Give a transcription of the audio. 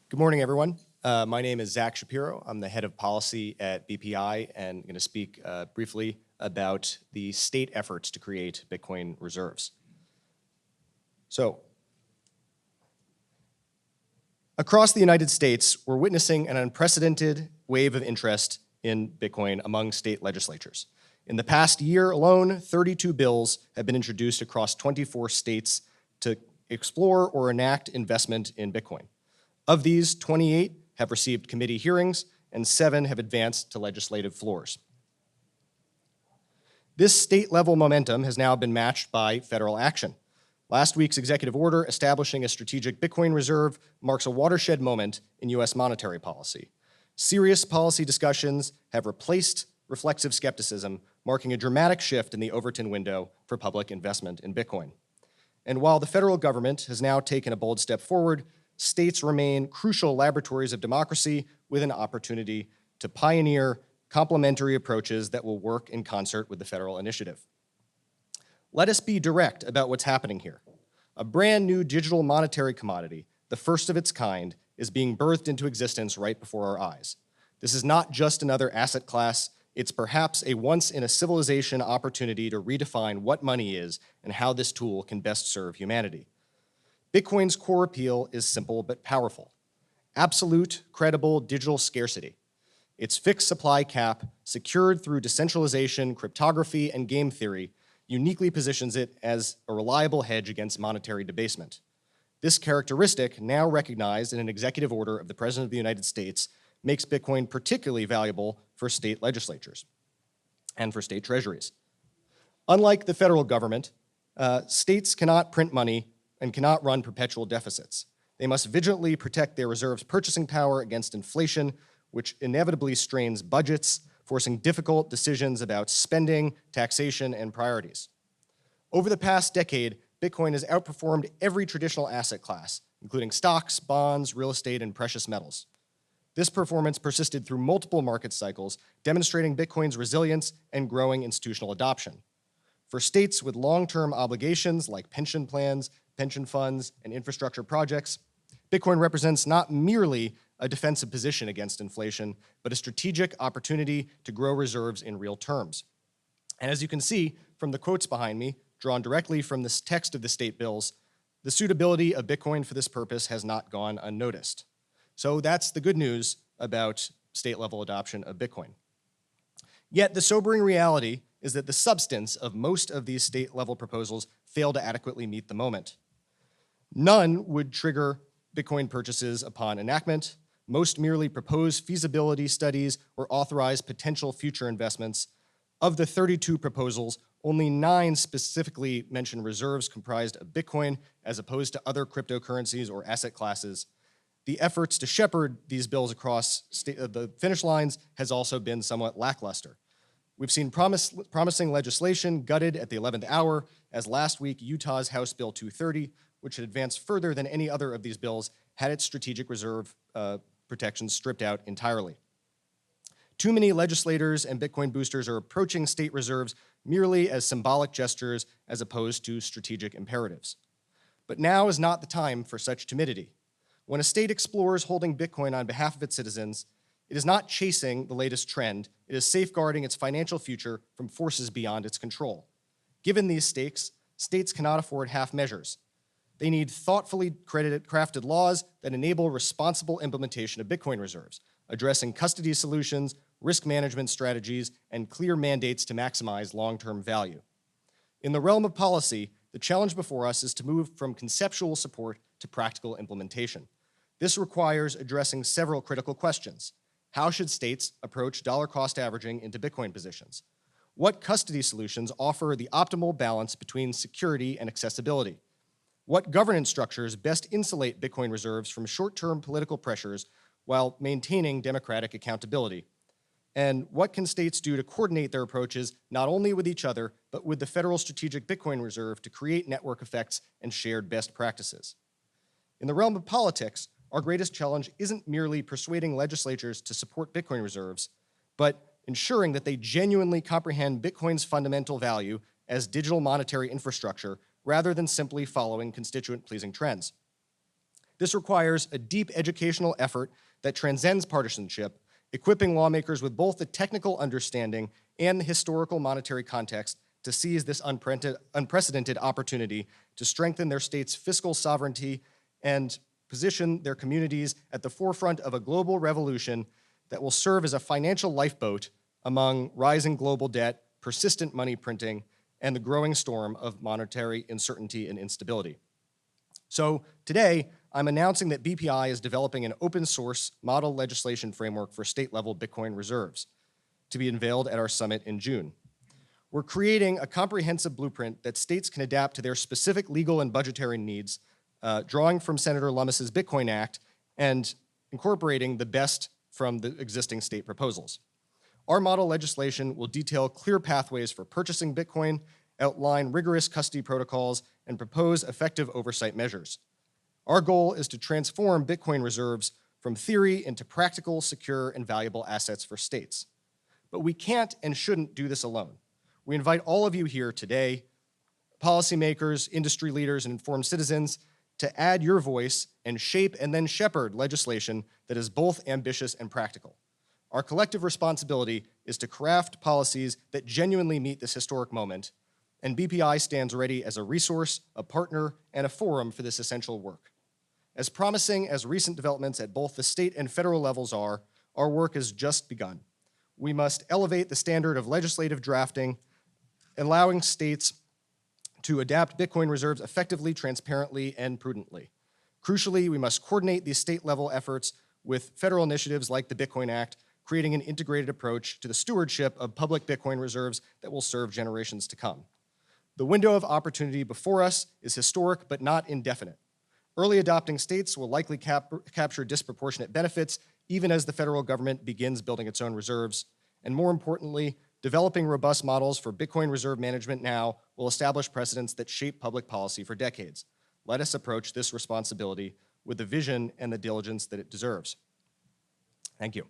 Good morning, everyone. My name is Zack Shapiro. I'm the head of policy at BPI and I'm going to speak briefly about the state efforts to create Bitcoin reserves. So, across the United States, we're witnessing an unprecedented wave of interest in Bitcoin among state legislatures. In the past year alone, 32 bills have been introduced across 24 states to explore or enact investment in Bitcoin. Of these, 28 have received committee hearings and 7 have advanced to legislative floors. This state-level momentum has now been matched by federal action. Last week's executive order establishing a strategic Bitcoin reserve marks a watershed moment in US monetary policy. Serious policy discussions have replaced reflexive skepticism, marking a dramatic shift in the Overton window for public investment in Bitcoin. And while the federal government has now taken a bold step forward, states remain crucial laboratories of democracy with an opportunity to pioneer complementary approaches that will work in concert with the federal initiative. Let us be direct about what's happening here. A brand new digital monetary commodity, the first of its kind, is being birthed into existence right before our eyes. This is not just another asset class, it's perhaps a once-in-a-civilization opportunity to redefine what money is and how this tool can best serve humanity. Bitcoin's core appeal is simple but powerful. Absolute, credible digital scarcity. Its fixed supply cap, secured through decentralization, cryptography, and game theory, uniquely positions it as a reliable hedge against monetary debasement. This characteristic, now recognized in an executive order of the President of the United States, makes Bitcoin particularly valuable for state legislatures and for state treasuries. Unlike the federal government, states cannot print money and cannot run perpetual deficits. They must vigilantly protect their reserves' purchasing power against inflation, which inevitably strains budgets, forcing difficult decisions about spending, taxation, and priorities. Over the past decade, Bitcoin has outperformed every traditional asset class, including stocks, bonds, real estate, and precious metals. This performance persisted through multiple market cycles, demonstrating Bitcoin's resilience and growing institutional adoption. For states with long-term obligations like pension plans, pension funds, and infrastructure projects, Bitcoin represents not merely a defensive position against inflation, but a strategic opportunity to grow reserves in real terms. And as you can see from the quotes behind me, drawn directly from this text of the state bills, the suitability of Bitcoin for this purpose has not gone unnoticed. So that's the good news about state-level adoption of Bitcoin. Yet the sobering reality is that the substance of most of these state-level proposals fail to adequately meet the moment. None would trigger Bitcoin purchases upon enactment. Most merely propose feasibility studies or authorize potential future investments. Of the 32 proposals, only 9 specifically mention reserves comprised of Bitcoin as opposed to other cryptocurrencies or asset classes. The efforts to shepherd these bills across the finish lines has also been somewhat lackluster. We've seen promising legislation gutted at the 11th hour, as last week Utah's House Bill 230, which had advanced further than any other of these bills, had its strategic reserve protections stripped out entirely. Too many legislators and Bitcoin boosters are approaching state reserves merely as symbolic gestures as opposed to strategic imperatives. But now is not the time for such timidity. When a state explores holding Bitcoin on behalf of its citizens, it is not chasing the latest trend, it is safeguarding its financial future from forces beyond its control. Given these stakes, states cannot afford half measures. They need thoughtfully crafted laws that enable responsible implementation of Bitcoin reserves, addressing custody solutions, risk management strategies, and clear mandates to maximize long-term value. In the realm of policy, the challenge before us is to move from conceptual support to practical implementation. This requires addressing several critical questions. How should states approach dollar-cost averaging into Bitcoin positions? What custody solutions offer the optimal balance between security and accessibility? What governance structures best insulate Bitcoin reserves from short-term political pressures while maintaining democratic accountability? And what can states do to coordinate their approaches not only with each other, but with the federal strategic Bitcoin reserve to create network effects and shared best practices? In the realm of politics, our greatest challenge isn't merely persuading legislatures to support Bitcoin reserves, but ensuring that they genuinely comprehend Bitcoin's fundamental value as digital monetary infrastructure rather than simply following constituent-pleasing trends. This requires a deep educational effort that transcends partisanship, equipping lawmakers with both the technical understanding and the historical monetary context to seize this unprecedented opportunity to strengthen their state's fiscal sovereignty and position their communities at the forefront of a global revolution that will serve as a financial lifeboat among rising global debt, persistent money printing, and the growing storm of monetary uncertainty and instability. So today, I'm announcing that BPI is developing an open source model legislation framework for state-level Bitcoin reserves to be unveiled at our summit in June. We're creating a comprehensive blueprint that states can adapt to their specific legal and budgetary needs, drawing from Senator Lummis's Bitcoin Act and incorporating the best from the existing state proposals. Our model legislation will detail clear pathways for purchasing Bitcoin, outline rigorous custody protocols, and propose effective oversight measures. Our goal is to transform Bitcoin reserves from theory into practical, secure, and valuable assets for states. But we can't and shouldn't do this alone. We invite all of you here today, policymakers, industry leaders, and informed citizens, to add your voice and shape and then shepherd legislation that is both ambitious and practical. Our collective responsibility is to craft policies that genuinely meet this historic moment, and BPI stands ready as a resource, a partner, and a forum for this essential work. As promising as recent developments at both the state and federal levels are, our work has just begun. We must elevate the standard of legislative drafting, allowing states to adapt Bitcoin reserves effectively, transparently, and prudently. Crucially, we must coordinate these state-level efforts with federal initiatives like the Bitcoin Act, creating an integrated approach to the stewardship of public Bitcoin reserves that will serve generations to come. The window of opportunity before us is historic but not indefinite. Early adopting states will likely capture disproportionate benefits even as the federal government begins building its own reserves. And more importantly, developing robust models for Bitcoin reserve management now will establish precedents that shape public policy for decades. Let us approach this responsibility with the vision and the diligence that it deserves. Thank you.